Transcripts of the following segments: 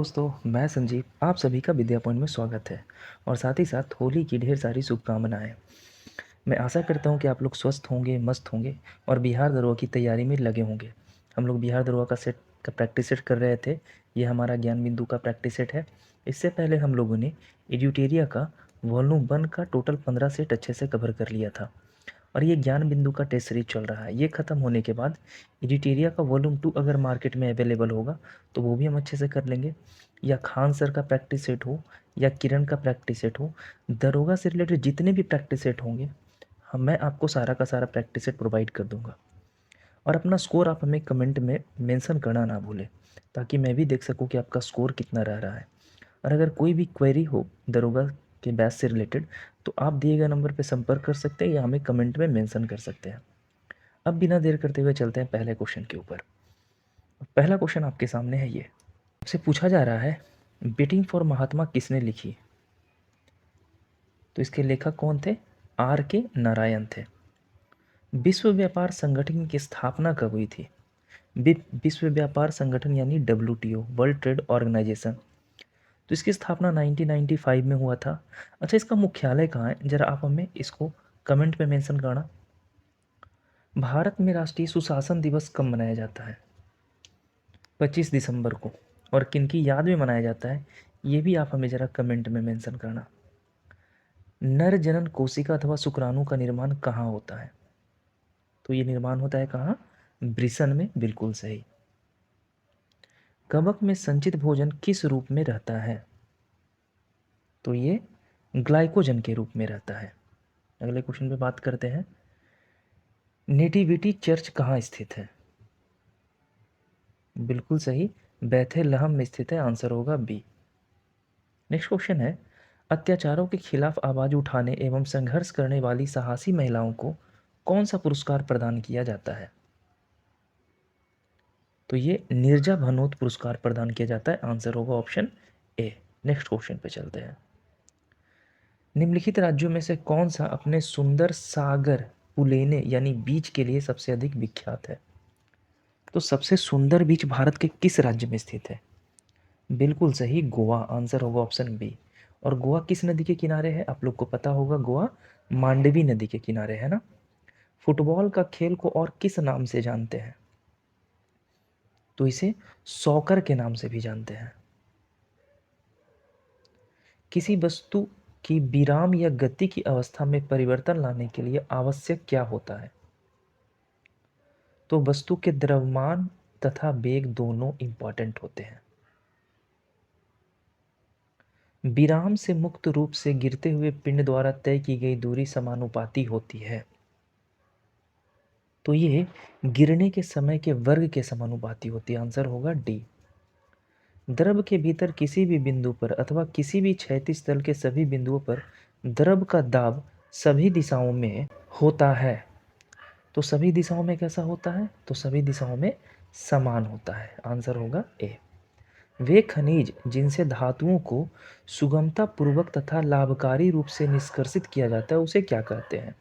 दोस्तों, मैं संजीव आप सभी का विद्या पॉइंट में स्वागत है और साथ ही साथ होली की ढेर सारी शुभकामनाएं। मैं आशा करता हूं कि आप लोग स्वस्थ होंगे, मस्त होंगे और बिहार दरोगा की तैयारी में लगे होंगे। हम लोग बिहार दरोगा का प्रैक्टिस सेट कर रहे थे। ये हमारा ज्ञान बिंदु का प्रैक्टिस सेट है। इससे पहले हम लोगों ने एड्यूटेरिया का वॉल्यूम 1 का टोटल 15 सेट अच्छे से कवर कर लिया था और ये ज्ञान बिंदु का टेस्ट सीरीज चल रहा है। ये ख़त्म होने के बाद एडिटेरिया का वॉल्यूम 2 अगर मार्केट में अवेलेबल होगा तो वो भी हम अच्छे से कर लेंगे, या खान सर का प्रैक्टिस सेट हो या किरण का प्रैक्टिस सेट हो, दरोगा से रिलेटेड जितने भी प्रैक्टिस सेट होंगे हम मैं आपको सारा का सारा प्रैक्टिस सेट प्रोवाइड कर दूंगा। और अपना स्कोर आप हमें कमेंट में मेंशन करना ना भूलें, ताकि मैं भी देख सकूं कि आपका स्कोर कितना रह रहा है। और अगर कोई भी क्वेरी हो दरोगा के बैच से रिलेटेड तो आप दिए गए नंबर पर संपर्क कर सकते हैं या हमें कमेंट में मेंशन कर सकते हैं। अब बिना देर करते हुए चलते हैं पहले क्वेश्चन के ऊपर। पहला क्वेश्चन आपके सामने है। ये आपसे पूछा जा रहा है, बेटिंग फॉर महात्मा किसने लिखी? तो इसके लेखक कौन थे? आर के नारायण थे। विश्व व्यापार संगठन की स्थापना कब हुई थी? विश्व व्यापार संगठन यानी WTO, वर्ल्ड ट्रेड ऑर्गेनाइजेशन। तो इसकी स्थापना 1995 में हुआ था। अच्छा, इसका मुख्यालय कहाँ है? जरा आप हमें इसको कमेंट में मेंशन करना। भारत में राष्ट्रीय सुशासन दिवस कब मनाया जाता है? 25 दिसंबर को। और किनकी याद में मनाया जाता है ये भी आप हमें ज़रा कमेंट में मेंशन करना। नर जनन कोशिका अथवा शुक्राणु का निर्माण कहाँ होता है? तो ये निर्माण होता है कहाँ? वृषण में। बिल्कुल सही। कवक में संचित भोजन किस रूप में रहता है? तो ये ग्लाइकोजन के रूप में रहता है। अगले क्वेश्चन पे बात करते हैं। नेटिविटी चर्च कहाँ स्थित है? बिल्कुल सही, बैथेलहम में स्थित है। आंसर होगा बी। नेक्स्ट क्वेश्चन है, अत्याचारों के खिलाफ आवाज उठाने एवं संघर्ष करने वाली साहसी महिलाओं को कौन सा पुरस्कार प्रदान किया जाता है? तो ये नीरजा भनोत पुरस्कार प्रदान किया जाता है। आंसर होगा ऑप्शन ए। नेक्स्ट क्वेश्चन पे चलते हैं। निम्नलिखित राज्यों में से कौन सा अपने सुंदर सागर पुलेने यानी बीच के लिए सबसे अधिक विख्यात है? तो सबसे सुंदर बीच भारत के किस राज्य में स्थित है? बिल्कुल सही, गोवा। आंसर होगा ऑप्शन बी। और गोवा किस नदी के किनारे है? आप लोग को पता होगा, गोवा मांडवी नदी के किनारे है ना। फुटबॉल का खेल को और किस नाम से जानते हैं? तो इसे सॉकर के नाम से भी जानते हैं। किसी वस्तु की विराम या गति की अवस्था में परिवर्तन लाने के लिए आवश्यक क्या होता है? तो वस्तु के द्रव्यमान तथा वेग दोनों इंपॉर्टेंट होते हैं। विराम से मुक्त रूप से गिरते हुए पिंड द्वारा तय की गई दूरी समानुपाती होती है। तो ये गिरने के समय के वर्ग के समानुपाती होती है। आंसर होगा डी। द्रव के भीतर किसी भी बिंदु पर अथवा किसी भी क्षैतिज तल के सभी बिंदुओं पर द्रव का दाब सभी दिशाओं में होता है। तो सभी दिशाओं में कैसा होता है? तो सभी दिशाओं में समान होता है। आंसर होगा ए। वे खनिज जिनसे धातुओं को सुगमता पूर्वक तथा लाभकारी रूप से निष्कर्षित किया जाता है उसे क्या कहते हैं?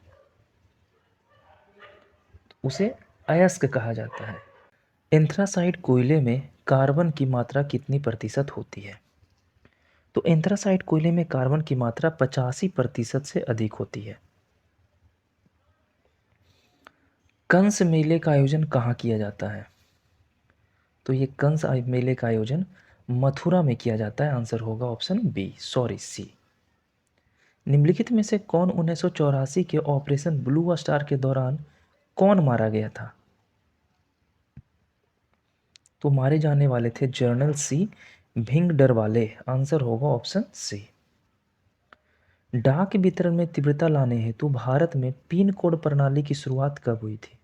उसे अयस्क कहा जाता है। एंथ्रासाइट कोयले में कार्बन की मात्रा कितनी प्रतिशत होती है? तो एंथ्रासाइट कोयले में कार्बन की मात्रा 85% से अधिक होती है। कंस मेले का आयोजन कहाँ किया जाता है? तो ये कंस मेले का आयोजन मथुरा में किया जाता है। आंसर होगा ऑप्शन बी, सॉरी सी। निम्नलिखित में से कौन 1984 के ऑपरेशन ब्लू स्टार के दौरान कौन मारा गया था? तो मारे जाने वाले थे जनरल सी भिंगडरवाले। आंसर होगा ऑप्शन सी। डाक वितरण में तीव्रता लाने हेतु भारत में पिन कोड प्रणाली की शुरुआत कब हुई थी?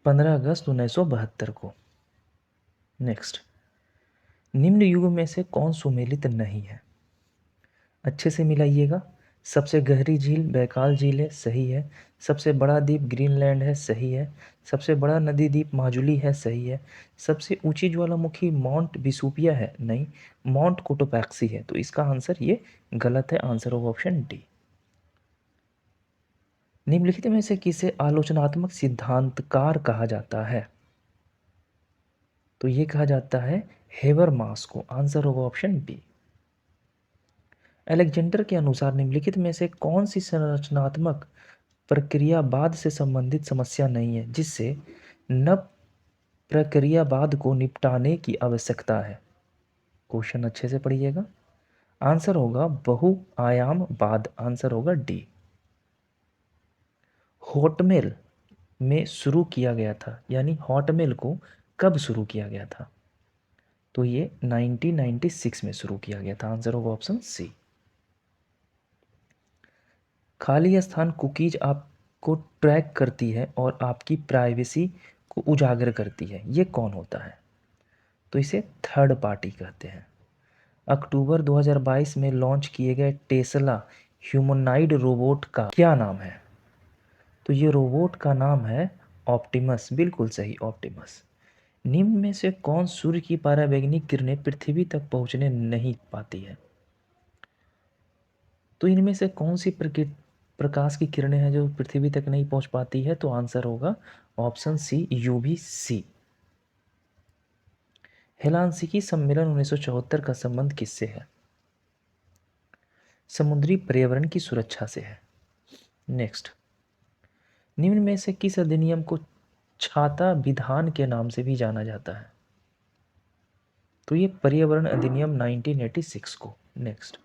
15 अगस्त 1972 को। नेक्स्ट, निम्न युग में से कौन सुमेलित नहीं है? अच्छे से मिलाइएगा। सबसे गहरी झील बैकाल झील है, सही है। सबसे बड़ा द्वीप ग्रीनलैंड है, सही है। सबसे बड़ा नदी द्वीप माजुली है, सही है। सबसे ऊंची ज्वालामुखी माउंट विसुपिया है, नहीं, माउंट कोटोपैक्सी है। तो इसका आंसर ये गलत है। आंसर होगा ऑप्शन डी। निम्नलिखित में से किसे आलोचनात्मक सिद्धांतकार कहा जाता है? तो ये कहा जाता है हेबरमास को। आंसर होगा ऑप्शन बी। अलेक्जेंडर के अनुसार निम्नलिखित में से कौन सी संरचनात्मक प्रक्रियावाद से संबंधित समस्या नहीं है जिससे नव प्रक्रियावाद को निपटाने की आवश्यकता है? क्वेश्चन अच्छे से पढ़िएगा। आंसर होगा बहुआयामवाद। आंसर होगा डी। हॉटमेल में शुरू किया गया था, यानी हॉटमेल को कब शुरू किया गया था? तो ये 1996 में शुरू किया गया था। आंसर होगा ऑप्शन सी। खाली स्थान कुकीज आपको ट्रैक करती है और आपकी प्राइवेसी को उजागर करती है, ये कौन होता है? तो इसे थर्ड पार्टी कहते हैं। अक्टूबर 2022 में लॉन्च किए गए टेस्ला ह्यूमनॉइड रोबोट का क्या नाम है? तो ये रोबोट का नाम है ऑप्टिमस। बिल्कुल सही, ऑप्टिमस। निम्न में से कौन सूर्य की पराबैंगनी किरणें पृथ्वी तक पहुंचने नहीं पाती है? तो इनमें से कौन सी प्रकाश की किरणें हैं जो पृथ्वी तक नहीं पहुंच पाती है? तो आंसर होगा ऑप्शन सी, यूवीसी। हेलांसिकी सम्मेलन 1974 का संबंध किससे है? समुद्री पर्यावरण की सुरक्षा से है। नेक्स्ट, निम्न में से किस अधिनियम को छाता विधान के नाम से भी जाना जाता है? तो ये पर्यावरण अधिनियम 1986 को। नेक्स्ट,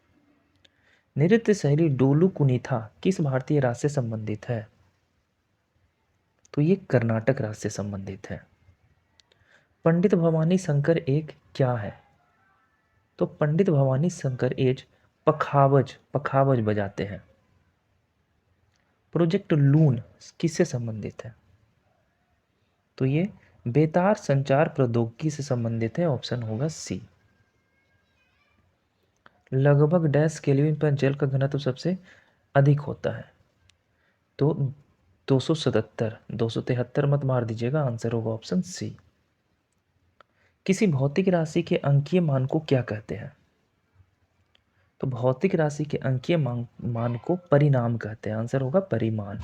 नृत्य शैली डोलू कुनीथा किस भारतीय राज्य से संबंधित है? तो ये कर्नाटक राज्य से संबंधित है। पंडित भवानी शंकर एक क्या है? तो पंडित भवानी शंकर एक पखावज पखावज बजाते हैं। प्रोजेक्ट लून किससे संबंधित है? तो ये बेतार संचार प्रौद्योगिकी से संबंधित है। ऑप्शन होगा सी। लगभग डैश केल्विन पर जल का घनत्व सबसे अधिक होता है? तो 277, 273 मत मार दीजिएगा। आंसर होगा ऑप्शन सी। किसी भौतिक राशि के अंकीय मान को क्या कहते हैं? तो भौतिक राशि के अंकीय मान को परिणाम कहते हैं। आंसर होगा परिमाण।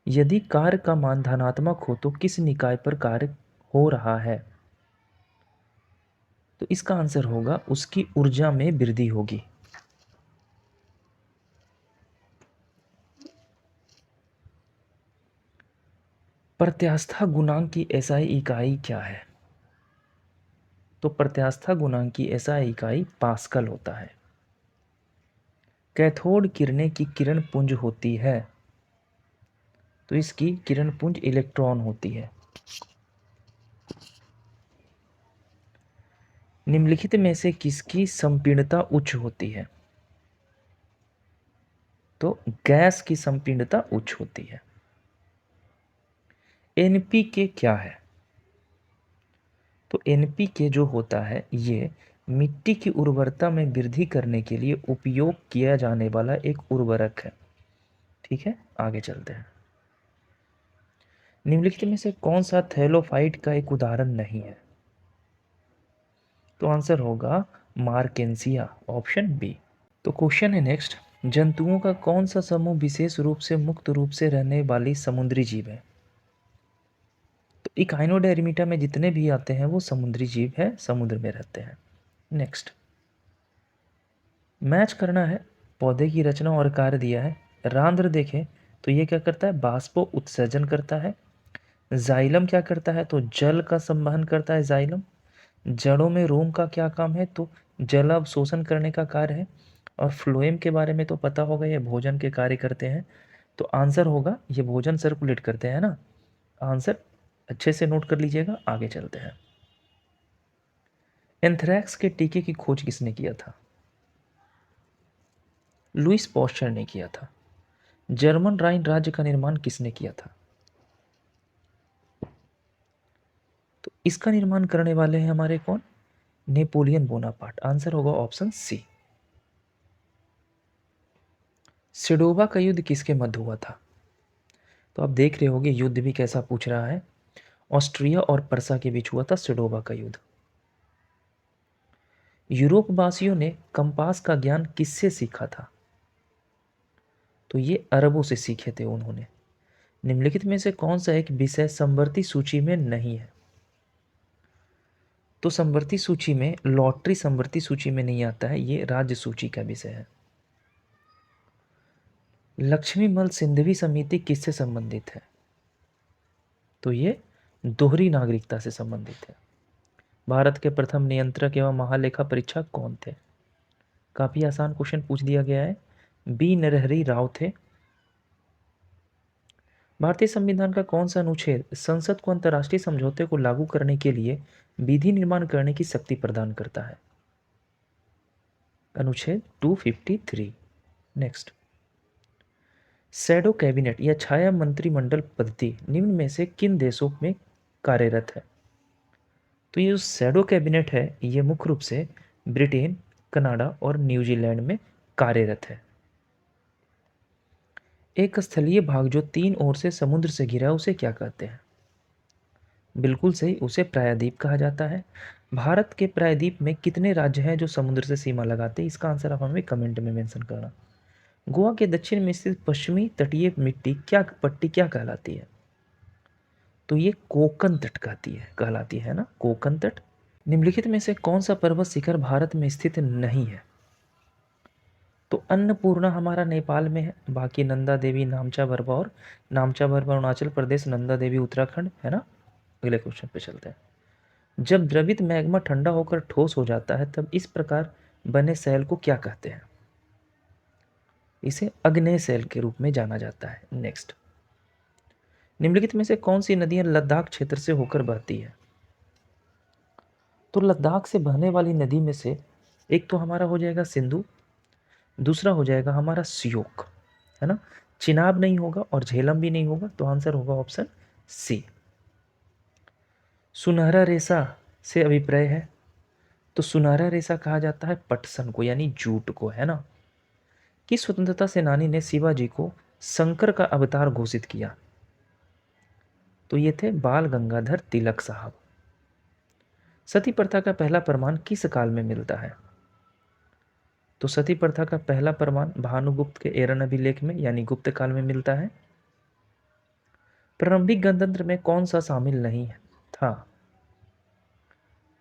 यदि कार्य का मान धनात्मक हो तो किस निकाय पर कार्य हो रहा है? तो इसका आंसर होगा उसकी ऊर्जा में वृद्धि होगी। प्रत्यास्था गुणांक की एसआई इकाई क्या है? तो प्रत्यास्था गुणांक की एसआई इकाई पास्कल होता है। कैथोड किरणें की किरण पुंज होती है? तो इसकी किरण पुंज इलेक्ट्रॉन होती है। निम्नलिखित में से किसकी संपीड़ितता उच्च होती है? तो गैस की संपीड़ितता उच्च होती है। एनपीके क्या है? तो एनपीके जो होता है ये मिट्टी की उर्वरता में वृद्धि करने के लिए उपयोग किया जाने वाला एक उर्वरक है। ठीक है, आगे चलते हैं। निम्नलिखित में से कौन सा थैलोफाइट का एक उदाहरण नहीं है? तो आंसर होगा मार्केंसिया। Option B. तो क्वेश्चन है नेक्स्ट, जंतुओं का कौन सा समूह विशेष रूप से मुक्त रूप से रहने वाली समुद्री जीव है? तो इकाइनोडेर्मिटा में जितने भी आते हैं वो समुद्री जीव है, समुद्र में रहते हैं। नेक्स्ट, मैच करना है। पौधे की रचना और कार्य दिया है। रांद्र देखें तो ये क्या करता है? बाष्पो उत्सर्जन करता है। जाइलम क्या करता है? तो जल का संवहन करता है जाइलम। जड़ों में रोम का क्या काम है? तो जल अवशोषण करने का कार्य है। और फ्लोएम के बारे में तो पता होगा, ये भोजन के कार्य करते हैं। तो आंसर होगा ये भोजन सर्कुलेट करते हैं ना। आंसर अच्छे से नोट कर लीजिएगा। आगे चलते हैं। एंथ्रैक्स के टीके की खोज किसने किया था? लुइस पॉस्चर ने किया था। जर्मन राइन राज्य का निर्माण किसने किया था? तो इसका निर्माण करने वाले हैं हमारे कौन? Napoleon Bonaparte. आंसर होगा ऑप्शन सी। सिडोवा का युद्ध किसके मध्य हुआ था? तो आप देख रहे होंगे युद्ध भी कैसा पूछ रहा है। ऑस्ट्रिया और पर्सा के बीच हुआ था सिडोवा का युद्ध। यूरोप वासियों ने कंपास का ज्ञान किससे सीखा था? तो ये अरबों से सीखे थे उन्होंने। निम्नलिखित में से कौन सा एक विषय समवर्ती सूची में नहीं है? तो समवर्ती सूची में लॉटरी समवर्ती सूची में नहीं आता है, ये राज्य सूची का विषय है। लक्ष्मीमल सिंधवी समिति किससे संबंधित है? तो ये दोहरी नागरिकता से संबंधित है। भारत के प्रथम नियंत्रक एवं महालेखा परीक्षक कौन थे? काफी आसान क्वेश्चन पूछ दिया गया है। बी नरहरि राव थे। भारतीय संविधान का कौन सा अनुच्छेद संसद को अंतर्राष्ट्रीय समझौते को लागू करने के लिए विधि निर्माण करने की शक्ति प्रदान करता है? अनुच्छेद 253। नेक्स्ट, शैडो कैबिनेट या छाया मंत्रिमंडल पद्धति निम्न में से किन देशों में कार्यरत है? तो ये जो शैडो कैबिनेट है ये मुख्य रूप से ब्रिटेन, कनाडा और न्यूजीलैंड में कार्यरत है। एक स्थलीय भाग जो तीन ओर से समुद्र से घिरा उसे क्या कहते हैं? बिल्कुल सही, उसे प्रायद्वीप कहा जाता है। भारत के प्रायद्वीप में कितने राज्य हैं जो समुद्र से सीमा लगाते हैं? इसका आंसर आप हमें कमेंट में मेंशन करना। गोवा के दक्षिण में स्थित पश्चिमी तटीय मिट्टी क्या पट्टी क्या कहलाती है? तो ये कोकन तट कहलाती है ना, कोकन तट। निम्नलिखित में से कौन सा पर्वत शिखर भारत में स्थित नहीं है? तो अन्नपूर्णा हमारा नेपाल में है, बाकी नंदा देवी नामचा बरवा और नामचा बरवा अरुणाचल प्रदेश, नंदा देवी उत्तराखंड है ना। अगले क्वेश्चन पे चलते हैं। जब द्रवित मैग्मा ठंडा होकर ठोस हो जाता है तब इस प्रकार बने सेल को क्या कहते हैं? इसे अग्नेय सेल के रूप में जाना जाता है। नेक्स्ट, निम्नलिखित में से कौन सी नदियां लद्दाख क्षेत्र से होकर बहती है? तो लद्दाख से बहने वाली नदी में से एक तो हमारा हो जाएगा सिंधु, दूसरा हो जाएगा हमारा सियोक, है ना। चिनाब नहीं होगा और झेलम भी नहीं होगा, तो आंसर होगा ऑप्शन सी। सुनहरा रेशा से अभिप्राय है, तो सुनहरा रेशा कहा जाता है पटसन को यानी जूट को, है ना। किस स्वतंत्रता सेनानी ने शिवाजी को शंकर का अवतार घोषित किया? तो ये थे बाल गंगाधर तिलक साहब। सती प्रथा का पहला प्रमाण किस काल में मिलता है? तो सती प्रथा का पहला प्रमाण भानुगुप्त के एरन अभिलेख में यानी गुप्त काल में मिलता है। प्रारंभिक गणतंत्र में कौन सा शामिल नहीं था?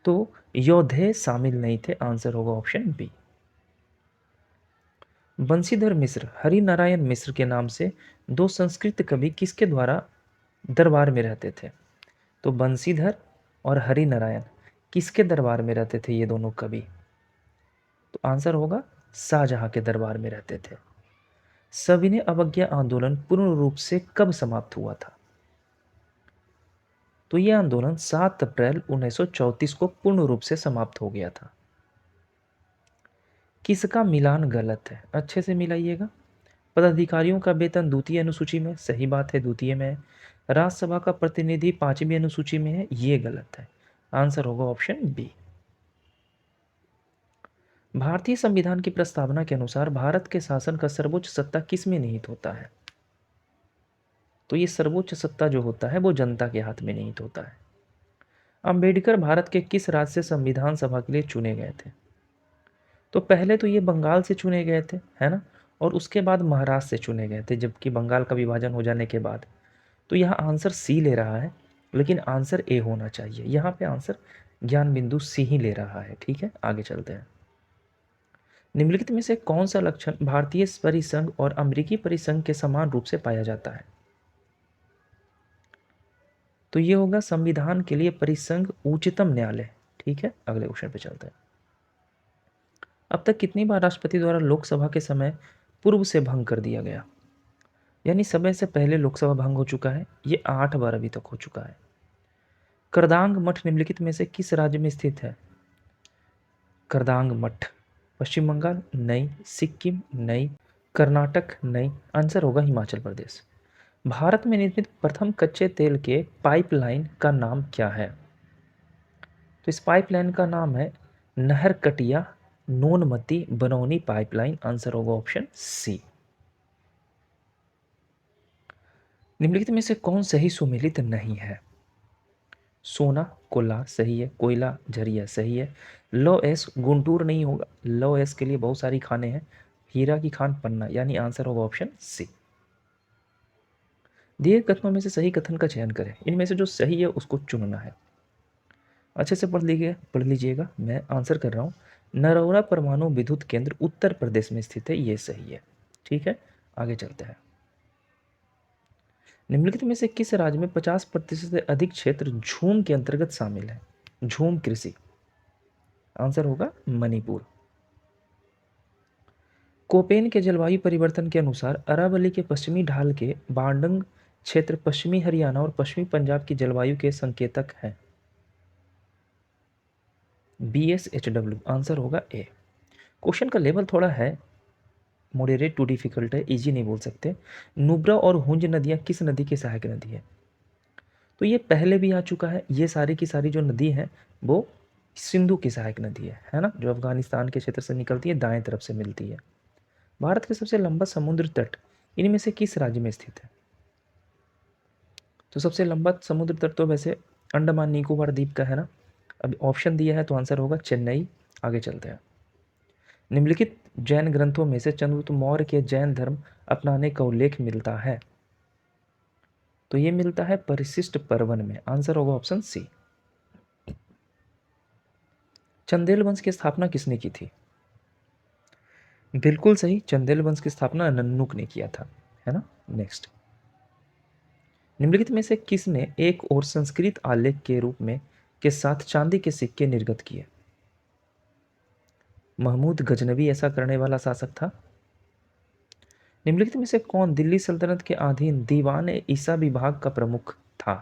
तो योधे शामिल नहीं थे, आंसर होगा ऑप्शन बी। बंशीधर मिश्र हरिनारायण मिश्र के नाम से दो संस्कृत कवि किसके द्वारा दरबार में रहते थे? तो बंशीधर और हरिनारायण किसके दरबार में रहते थे ये दोनों कवि? तो आंसर होगा शाहजहां के दरबार में रहते थे। सविनय अवज्ञा आंदोलन पूर्ण रूप से कब समाप्त हुआ था? तो यह आंदोलन 7 अप्रैल 1934 को पूर्ण रूप से समाप्त हो गया था। किसका मिलान गलत है? अच्छे से मिलाइएगा। पदाधिकारियों का वेतन द्वितीय अनुसूची में, सही बात है, द्वितीय में है। राज्यसभा का प्रतिनिधि 5वीं अनुसूची में है, ये गलत है, आंसर होगा ऑप्शन बी। भारतीय संविधान की प्रस्तावना के अनुसार भारत के शासन का सर्वोच्च सत्ता किस में निहित होता है? तो ये सर्वोच्च सत्ता जो होता है वो जनता के हाथ में निहित होता है। अंबेडकर भारत के किस राज्य से संविधान सभा के लिए चुने गए थे? तो पहले तो ये बंगाल से चुने गए थे, है ना, और उसके बाद महाराष्ट्र से चुने गए थे, जबकि बंगाल का विभाजन हो जाने के बाद। तो यहाँ आंसर सी ले रहा है, लेकिन आंसर ए होना चाहिए। यहाँ पे आंसर ज्ञान बिंदु सी ही ले रहा है। ठीक है, आगे चलते हैं। निम्नलिखित में से कौन सा लक्षण भारतीय परिसंघ और अमेरिकी परिसंघ के समान रूप से पाया जाता है? तो ये होगा संविधान के लिए परिसंघ उच्चतम न्यायालय। ठीक है, अगले क्वेश्चन पे चलते हैं। अब तक कितनी बार राष्ट्रपति द्वारा लोकसभा के समय पूर्व से भंग कर दिया गया, यानी समय से पहले लोकसभा भंग हो चुका है? ये 8 बार अभी तक हो चुका है। करदांग मठ निम्नलिखित में से किस राज्य में स्थित है? करदांग मठ पश्चिम बंगाल नहीं, सिक्किम नहीं, कर्नाटक नहीं, आंसर होगा हिमाचल प्रदेश। भारत में निर्मित प्रथम कच्चे तेल के पाइपलाइन का नाम क्या है? तो इस पाइपलाइन का नाम है नहरकटिया नोनमती बनौनी पाइपलाइन, आंसर होगा ऑप्शन सी। निम्नलिखित में से कौन सही सुमेलित नहीं है? सोना कोला सही है, कोयला झरिया सही है, लो एस गुंटूर नहीं होगा, लो एस के लिए बहुत सारी खाने हैं, हीरा की खान पन्ना, यानी आंसर होगा ऑप्शन सी। दिए कथनों में से सही कथन का चयन करें। इनमें से जो सही है उसको चुनना है। अच्छे से पढ़ लीजिएगा। मैं आंसर कर रहा हूँ। नरौरा परमाणु विद्युत केंद्र उत्तर प्रदेश में स्थित है, ये सही है। ठीक है, आगे चलते हैं। निम्नलिखित में से किस राज्य में 50% से अधिक क्षेत्र झूम के अंतर्गत शामिल है? झूम कृषि। आंसर होगा मणिपुर। कोपेन के जलवायु परिवर्तन के अनुसार अरावली के पश्चिमी ढाल के बांडंग क्षेत्र पश्चिमी हरियाणा और पश्चिमी पंजाब की जलवायु के संकेतक हैं। BSHW। आंसर होगा ए। क्वेश्चन का लेवल थोड़ा है मॉडरेट टू डिफिकल्ट है, इजी नहीं बोल सकते। नुब्रा और हुंज नदियाँ किस नदी की सहायक नदी है? तो ये पहले भी आ चुका है। ये सारी की सारी जो नदी है वो सिंधु की सहायक नदी है ना, जो अफगानिस्तान के क्षेत्र से निकलती है, दाएं तरफ से मिलती है। भारत का सबसे लंबा समुद्र तट इनमें से किस राज्य में स्थित है? तो सबसे लंबा समुद्र तट तो वैसे अंडमान निकोबार द्वीप का है ना। अब ऑप्शन दिया है तो आंसर होगा चेन्नई। आगे चलते हैं। निम्नलिखित जैन ग्रंथों में से चंद्रगुप्त मौर्य के जैन धर्म अपनाने का उल्लेख मिलता है? तो ये मिलता है परिशिष्ट पर्वन में। आंसर होगा ऑप्शन सी। चंदेल वंश की स्थापना किसने की थी? बिल्कुल सही, चंदेल वंश की स्थापना नन्नुक ने किया था, है ना। नेक्स्ट, निम्नलिखित में से किसने एक और संस्कृत आलेख के रूप में के साथ चांदी के सिक्के निर्गत किए? महमूद गजनवी ऐसा करने वाला शासक था। निम्नलिखित में से कौन दिल्ली सल्तनत के अधीन दीवान ए ईसा विभाग का प्रमुख था?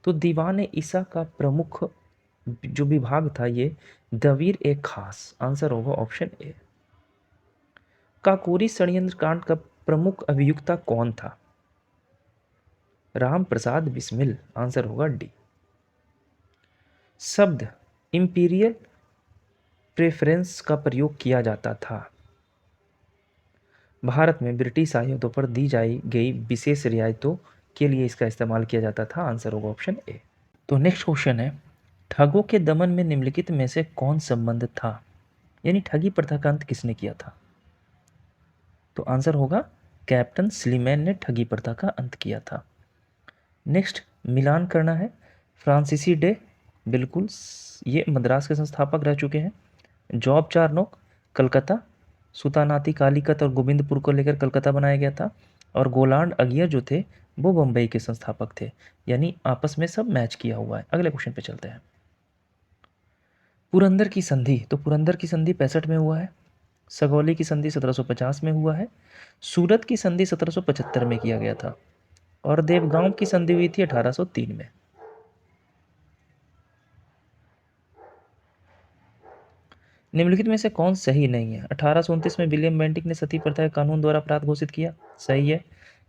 तो दीवान ए ईसा का प्रमुख जो विभाग था ये दवीर ए खास। आंसर होगा ऑप्शन ए। काकोरी षड्यंत्र कांड का प्रमुख अभियुक्ता कौन था? राम प्रसाद बिस्मिल। आंसर होगा डी। शब्द इंपीरियल प्रेफरेंस का प्रयोग किया जाता था। भारत में ब्रिटिश आयातों पर दी जाई गई विशेष रियायतों के लिए इसका इस्तेमाल किया जाता था। आंसर होगा ऑप्शन ए। तो नेक्स्ट क्वेश्चन है, ठगों के दमन में निम्नलिखित में से कौन संबंध था? यानी ठगी प्रथा का अंत किसने किया था? तो आंसर होगा कैप्टन स्लीमैन ने ठगी प्रथा का अंत किया था। नेक्स्ट, मिलान करना है। फ्रांसीसी डे, बिल्कुल ये मद्रास के संस्थापक रह चुके हैं। Job Charnock, Calcutta. सुतानाती कालीकत और गोविंदपुर को लेकर कलकत्ता बनाया गया था। और गोलांड अगियर जो थे वो बम्बई के संस्थापक थे। यानी आपस में सब मैच किया हुआ है। अगले क्वेश्चन पे चलते हैं। पुरंदर की संधि, तो पुरंदर की संधि 65 में हुआ है। सगौली की संधि 1750 में हुआ है। सूरत की संधि 1775 में किया गया था। और देवगांव की संधि हुई थी 1803 में। निम्नलिखित में से कौन सही नहीं है? 1829 में विलियम बेंटिक ने सती प्रथा के कानून द्वारा अपराध घोषित किया, सही है।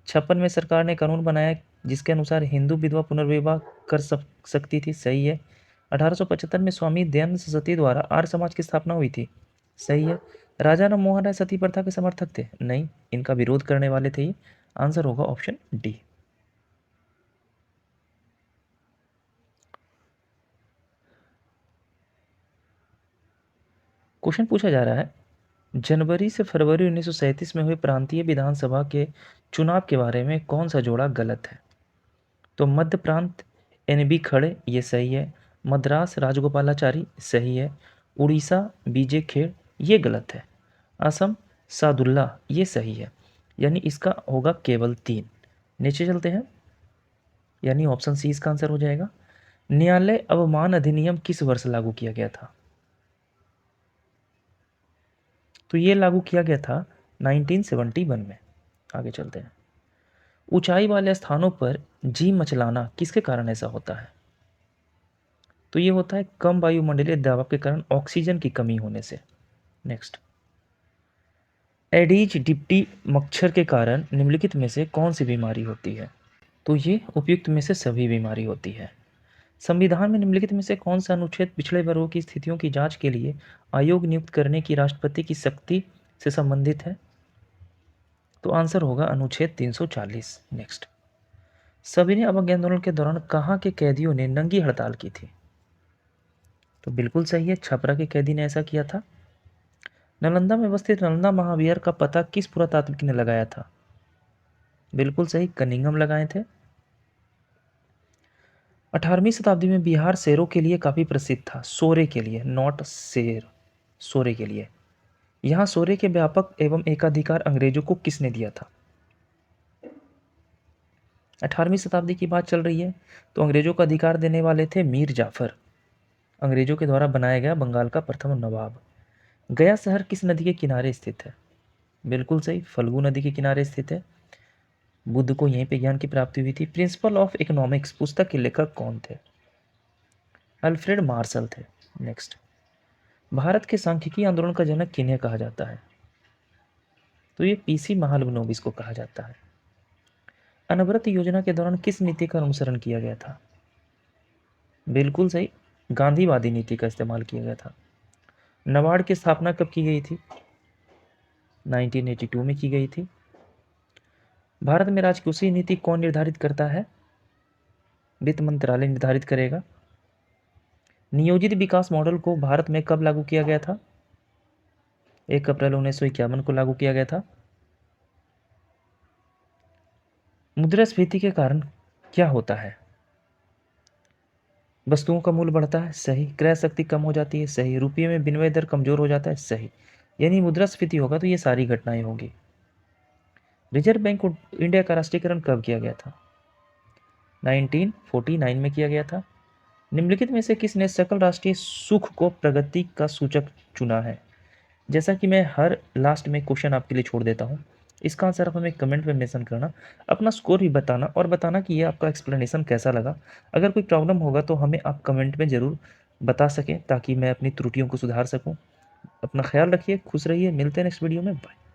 56 में सरकार ने कानून बनाया जिसके अनुसार हिंदू विधवा पुनर्विवाह कर सकती थी, सही है। 1875 में स्वामी दयानंद सरस्वती द्वारा आर्य समाज की स्थापना हुई थी, सही है। राजा राम मोहन राय सती प्रथा के समर्थक थे, नहीं, इनका विरोध करने वाले थे ये। आंसर होगा ऑप्शन डी। क्वेश्चन पूछा जा रहा है, जनवरी से फरवरी 1937 में हुए प्रांतीय विधानसभा के चुनाव के बारे में कौन सा जोड़ा गलत है? तो मध्य प्रांत NB खड़े, ये सही है। मद्रास राजगोपालाचारी, सही है। उड़ीसा BJ खेड़, ये गलत है। असम सादुल्ला, ये सही है। यानी इसका होगा केवल 3। नीचे चलते हैं, यानी ऑप्शन सी इसका आंसर हो जाएगा। न्यायालय अवमान अधिनियम किस वर्ष लागू किया गया था? तो ये लागू किया गया था 1971 में। आगे चलते हैं। ऊंचाई वाले स्थानों पर जी मचलाना किसके कारण ऐसा होता है? तो ये होता है कम वायुमंडलीय दबाव के कारण ऑक्सीजन की कमी होने से। नेक्स्ट, एडीज डिप्टी मच्छर के कारण निम्नलिखित में से कौन सी बीमारी होती है? तो ये उपयुक्त में से सभी बीमारी होती है। संविधान में निम्नलिखित में से कौन सा अनुच्छेद पिछड़े वर्गों की स्थितियों की जांच के लिए आयोग नियुक्त करने की राष्ट्रपति की शक्ति से संबंधित है? तो आंसर होगा अनुच्छेद 340। नेक्स्ट, सविनय अवज्ञा आंदोलन के दौरान कहाँ के कैदियों ने नंगी हड़ताल की थी? तो बिल्कुल सही है, छपरा के कैदी ने ऐसा किया था। नालंदा में अवस्थित नालंदा महाविहार का पता किस पुरातात्विक ने लगाया था? बिल्कुल सही, कनिंघम लगाए थे। 18वीं शताब्दी में बिहार शेरों के लिए काफ़ी प्रसिद्ध था, सोरे के लिए, नॉट शेर, सोरे के लिए। यहाँ सोरे के व्यापक एवं एकाधिकार अंग्रेजों को किसने दिया था? 18वीं शताब्दी की बात चल रही है, तो अंग्रेजों को अधिकार देने वाले थे मीर जाफर, अंग्रेजों के द्वारा बनाया गया बंगाल का प्रथम नवाब। गया शहर किस नदी के किनारे स्थित है? बिल्कुल सही, फल्गु नदी के किनारे स्थित है। बुद्ध को यहीं पे ज्ञान की प्राप्ति हुई थी। प्रिंसिपल ऑफ इकोनॉमिक्स पुस्तक के लेखक कौन थे? अल्फ्रेड मार्शल थे। नेक्स्ट, भारत के सांख्यिकी आंदोलन का जनक किन्हें कहा जाता है? तो ये पीसी महालनोबिस को कहा जाता है। अनवरत योजना के दौरान किस नीति का अनुसरण किया गया था? बिल्कुल सही, गांधीवादी नीति का इस्तेमाल किया गया था। नबार्ड की स्थापना कब की गई थी? 1982 में की गई थी। भारत में राजकोषीय नीति कौन निर्धारित करता है? वित्त मंत्रालय निर्धारित करेगा। नियोजित विकास मॉडल को भारत में कब लागू किया गया था? 1 अप्रैल 1951 को लागू किया गया था। मुद्रास्फीति के कारण क्या होता है? वस्तुओं का मूल्य बढ़ता है, सही। क्रय शक्ति कम हो जाती है, सही। रुपये में विनिमय दर कमजोर हो जाता है, सही। यानी मुद्रास्फीति होगा तो ये सारी घटनाएं होंगी। रिजर्व बैंक ऑफ इंडिया का राष्ट्रीयकरण कब किया गया था? 1949 में किया गया था। निम्नलिखित में से किसने सकल राष्ट्रीय सुख को प्रगति का सूचक चुना है? जैसा कि मैं हर लास्ट में क्वेश्चन आपके लिए छोड़ देता हूँ, इसका आंसर आप हमें कमेंट में मेंशन करना, अपना स्कोर भी बताना और बताना कि ये आपका एक्सप्लेनेशन कैसा लगा। अगर कोई प्रॉब्लम होगा तो हमें आप कमेंट में ज़रूर बता सकें ताकि मैं अपनी त्रुटियों को सुधार सकूं। अपना ख्याल रखिए, खुश रहिए, मिलते हैं नेक्स्ट वीडियो में, बाय।